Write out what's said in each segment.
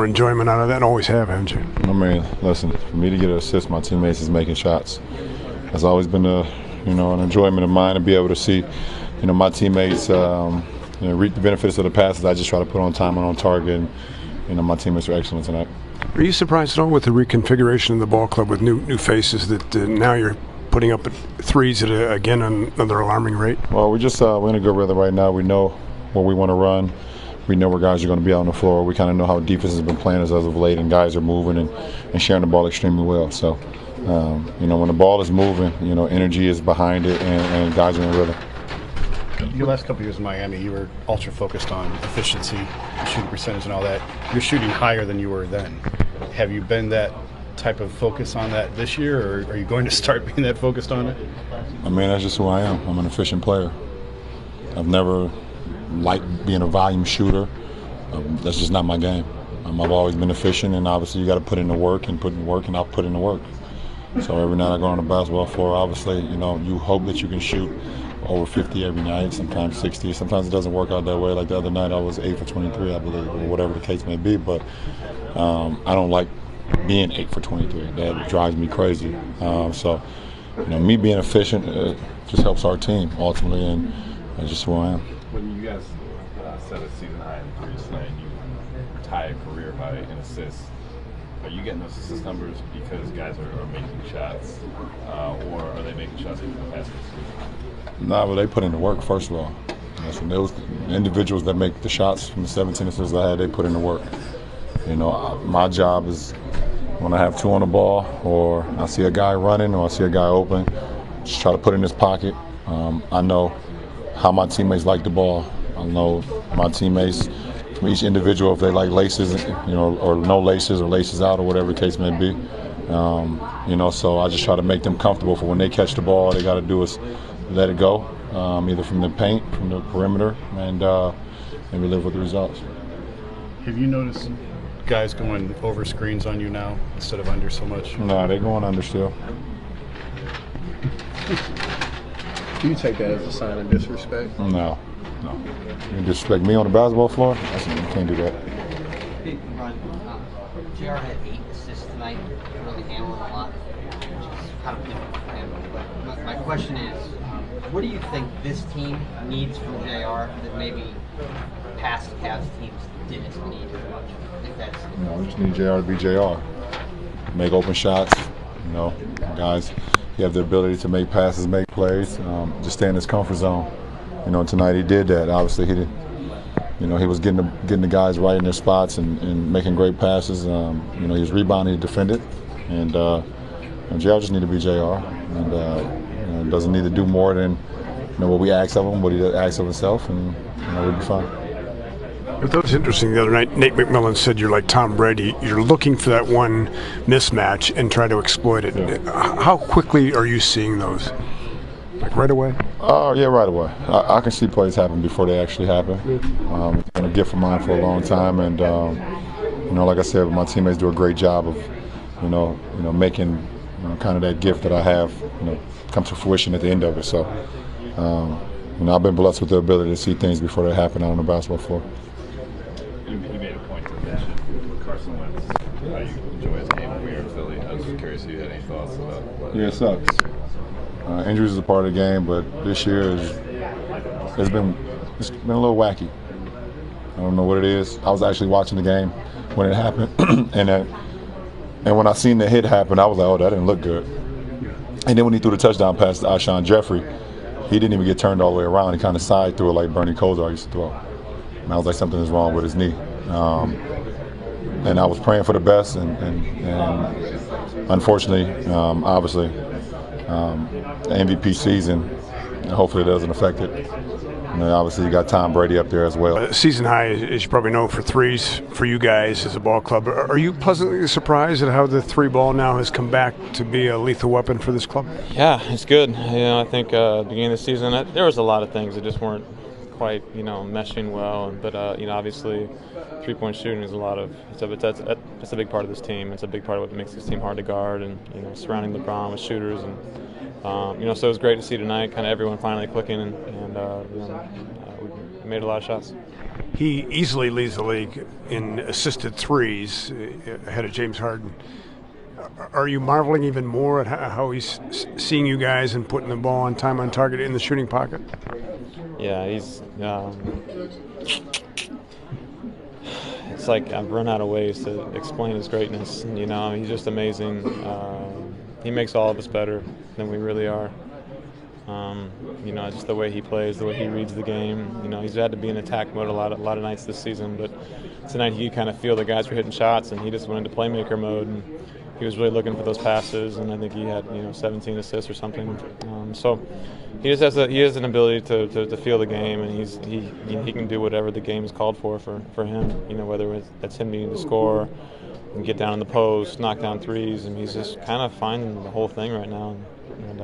enjoyment out of that, and always have, haven't you? I mean, listen, for me to get an assist, my teammates is making shots. It's always been an enjoyment of mine to be able to see, my teammates reap the benefits of the passes. I just try to put on time and on target, and my teammates are excellent tonight. Are you surprised at all with the reconfiguration of the ball club with new faces that now you're putting up at threes at again another alarming rate? Well, we're in a good rhythm right now. We know where we want to run. We know where guys are going to be out on the floor. We kind of know how defense has been playing as of late, and guys are moving and sharing the ball extremely well. So, when the ball is moving, energy is behind it, and guys are in rhythm. Your last couple of years in Miami, you were ultra focused on efficiency, shooting percentage, and all that. You're shooting higher than you were then. Have you been that type of focus on that this year, or are you going to start being that focused on it? I mean, that's just who I am. I'm an efficient player. I've never liked being a volume shooter. That's just not my game. I've always been efficient, and obviously you got to put in the work, and I'll put in the work. So every night I go on the basketball floor, obviously, you hope that you can shoot over 50 every night, sometimes 60. Sometimes it doesn't work out that way. Like the other night I was 8 for 23, I believe, or whatever the case may be. But I don't like being 8 for 23. That drives me crazy. Me being efficient just helps our team ultimately, and that's just who I am. When you guys set a season high in threes tonight and you tie a career by an assist, are you getting those assist numbers because guys are making shots, or are they making shots because of the passes? No, but they put in the work, first of all. So those individuals that make the shots from the 17 assists I had, they put in the work. My job is when I have two on the ball, or I see a guy running, or I see a guy open, just try to put it in his pocket. I know how my teammates like the ball. I know my teammates, from each individual, if they like laces, or no laces, or laces out, or whatever the case may be. So I just try to make them comfortable for when they catch the ball. All they got to do is let it go, either from the paint, from the perimeter, and we live with the results. Have you noticed guys going over screens on you now instead of under so much? No, they're going under still. Do you take that as a sign of disrespect? No. You disrespect me on the basketball floor? You can't do that. Big run. JR had 8 assists tonight, really handling a lot, which is kind of different for him. But my question is, what do you think this team needs from JR that maybe past Cavs teams didn't need as much? I think that's we just need JR to be JR. Make open shots, guys. He have the ability to make passes, make plays, just stay in his comfort zone. Tonight he did that. Obviously he did. He was getting the guys right in their spots and making great passes. He was rebounding, he defended, and JR just need to be JR, and doesn't need to do more than what we ask of him, what he asks of himself, and we'll be fine. That was interesting the other night. Nate McMillan said you're like Tom Brady. You're looking for that one mismatch and try to exploit it. Yeah. How quickly are you seeing those? Like right away? Yeah, right away. I can see plays happen before they actually happen. It's been a gift of mine for a long time, and like I said, my teammates do a great job of, making kind of that gift that I have, come to fruition at the end of it. So, I've been blessed with the ability to see things before they happen out on the basketball floor. You made a point to mention Carson Wentz. How you enjoy his game when we were in Philly. I was just curious if you had any thoughts about what. Yeah, it sucks. Injuries is a part of the game, but this year it's been a little wacky. I don't know what it is. I was actually watching the game when it happened, and when I seen the hit happen, I was like, oh, that didn't look good. And then when he threw the touchdown pass to Alshon Jeffrey, he didn't even get turned all the way around. He kind of side threw it like Bernie Kosar used to throw. And I was like, something is wrong with his knee. And I was praying for the best, and unfortunately, obviously, the MVP season, and hopefully it doesn't affect it. Obviously, you got Tom Brady up there as well. Season high, as you probably know, for threes for you guys as a ball club. Are you pleasantly surprised at how the three ball now has come back to be a lethal weapon for this club? Yeah, it's good. I think beginning of the season, there was a lot of things that just weren't quite, meshing well. But obviously, three-point shooting is that's a big part of this team. It's a big part of what makes this team hard to guard, and surrounding LeBron with shooters, and so it was great to see tonight, kind of everyone finally clicking, and we made a lot of shots. He easily leads the league in assisted threes ahead of James Harden. Are you marveling even more at how he's seeing you guys and putting the ball on time on target in the shooting pocket? Yeah, he's. It's like I've run out of ways to explain his greatness. You know, he's just amazing. He makes all of us better than we really are. You know, just the way he plays, the way he reads the game. You know, he's had to be in attack mode a lot of nights this season, but tonight he kind of feel the guys were hitting shots, and he just went into playmaker mode, and he was really looking for those passes, and I think he had 17 assists or something. So he just has an ability to feel the game, and he can do whatever the game is called for him. You know, whether that's him needing to score, and get down in the post, knock down threes, and he's just kind of finding the whole thing right now. And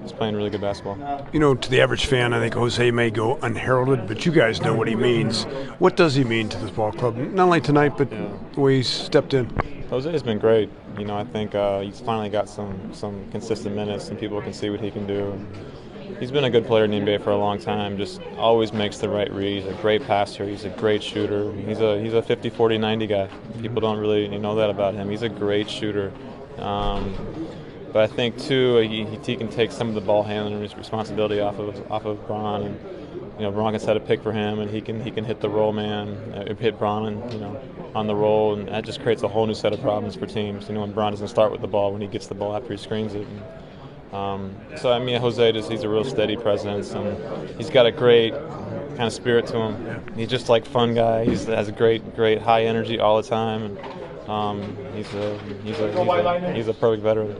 he's playing really good basketball. You know, to the average fan, I think Jose may go unheralded, but you guys know what he means. What does he mean to this ball club? Not only tonight, but the way he's stepped in. Jose has been great. You know, I think he's finally got some consistent minutes, and people can see what he can do. He's been a good player in the NBA for a long time. Just always makes the right read. He's a great passer. He's a great shooter. He's a 50, 40, 90 guy. People don't really know that about him. He's a great shooter. But I think too he can take some of the ball handling responsibility off of Bron, and Bron can set a pick for him, and he can hit the roll man, hit Bron, and on the roll, and that just creates a whole new set of problems for teams. When Bron doesn't start with the ball, when he gets the ball after he screens it. So I mean, Jose he's a real steady presence, and he's got a great kind of spirit to him. Yeah. He's just like fun guy. He has a great high energy all the time, and he's a perfect veteran.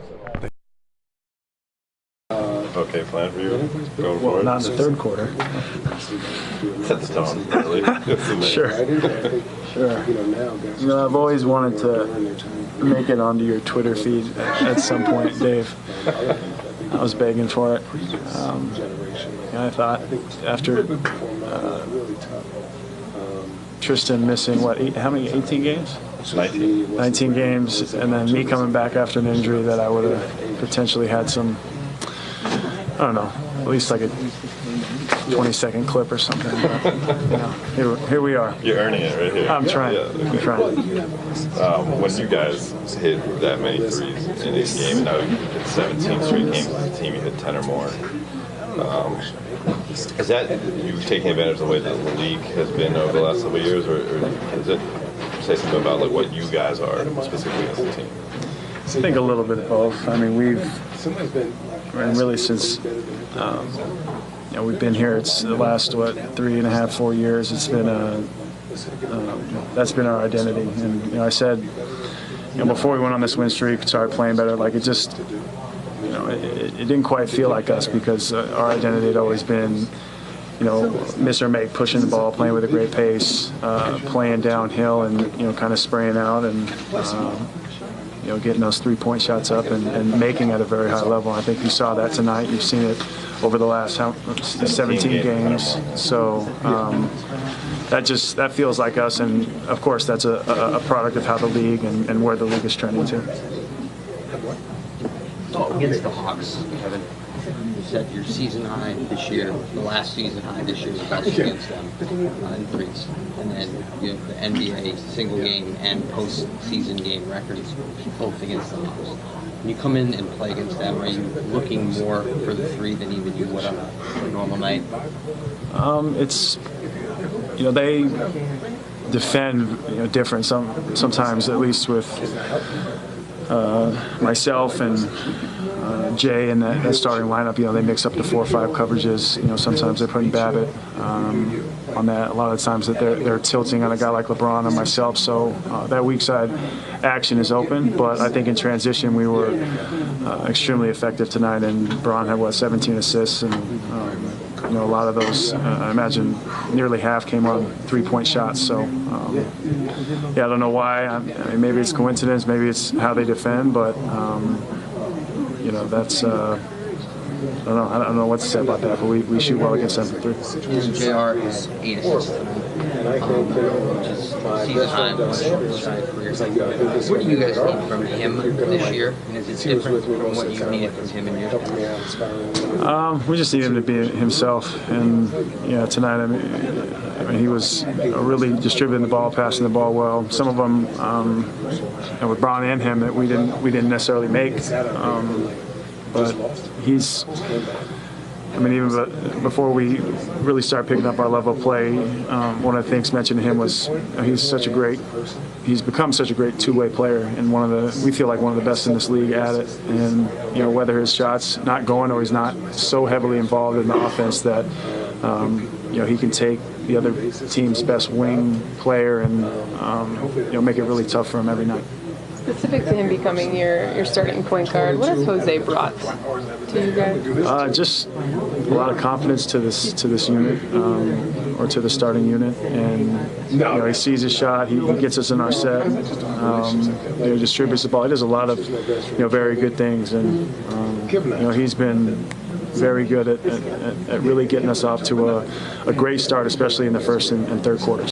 Okay, plan for you going Well, forward? not in the third quarter. Set the tone early. Sure. Sure. I've always wanted to make it onto your Twitter feed at some point, Dave. I was begging for it. I thought after Tristan missing, how many, 18 games? 19 games, and then me coming back after an injury, that I would have potentially had some, I don't know, at least like a 20-second clip or something. But, here we are. You're earning it right here. I'm trying. Yeah, okay. I'm trying. When you guys hit that many threes in each game, and now you hit 17 straight games as a team, you hit 10 or more. Is that you taking advantage of the way that the league has been over the last couple of years, or is it say something about like what you guys are specifically as a team? I think a little bit of both. I mean, really since we've been here, it's the last 3.5, 4 years. It's been that's been our identity. And I said, before we went on this win streak, started playing better. Like it just, it didn't quite feel like us, because our identity had always been, miss or make, pushing the ball, playing with a great pace, playing downhill, and kind of spraying out, and getting those 3-point shots up and making at a very high level. I think you saw that tonight. You've seen it over the last 17 games. So that feels like us, and of course that's a product of how the league and where the league is trending to. Against the Hawks, Kevin, you said your season high this year, the last season high this year was also against them in threes. And then you have the NBA single game and post-season game records, both against the Hawks. When you come in and play against them, are you looking more for the three than even you would on a normal night? It's, they defend different. Sometimes, at least with myself and Jay and that starting lineup, they mix up the 4 or 5 coverages. Sometimes they're putting Babbitt on that. A lot of the times that they're tilting on a guy like LeBron and myself. So that weak side action is open. But I think in transition we were extremely effective tonight. And Bron had 17 assists, and a lot of those, I imagine, nearly half came on 3-point shots. So I don't know why. I mean, maybe it's coincidence, maybe it's how they defend, but. That's I don't know what to say about that, but we shoot well against them for 3. JR has 8 assists tonight. which is season high, one shy career. What do you guys need from him this year? And is it different from what you needed from him in years past? We just need him to be himself, and tonight, I mean, he was really distributing the ball, passing the ball well. Some of them, with LeBron and him, that we didn't necessarily make, but he's. I mean, even before we really start picking up our level of play, one of the things mentioned to him was he's become such a great two-way player, and we feel like one of the best in this league at it. And whether his shot's not going or he's not so heavily involved in the offense that he can take the other team's best wing player and make it really tough for him every night. Specific to him becoming your starting point guard, what has Jose brought to you guys? Just a lot of confidence to this unit, or to the starting unit, and he sees his shot, he gets us in our set, distributes the ball. He does a lot of very good things, and he's been very good at really getting us off to a great start, especially in the first and third quarters.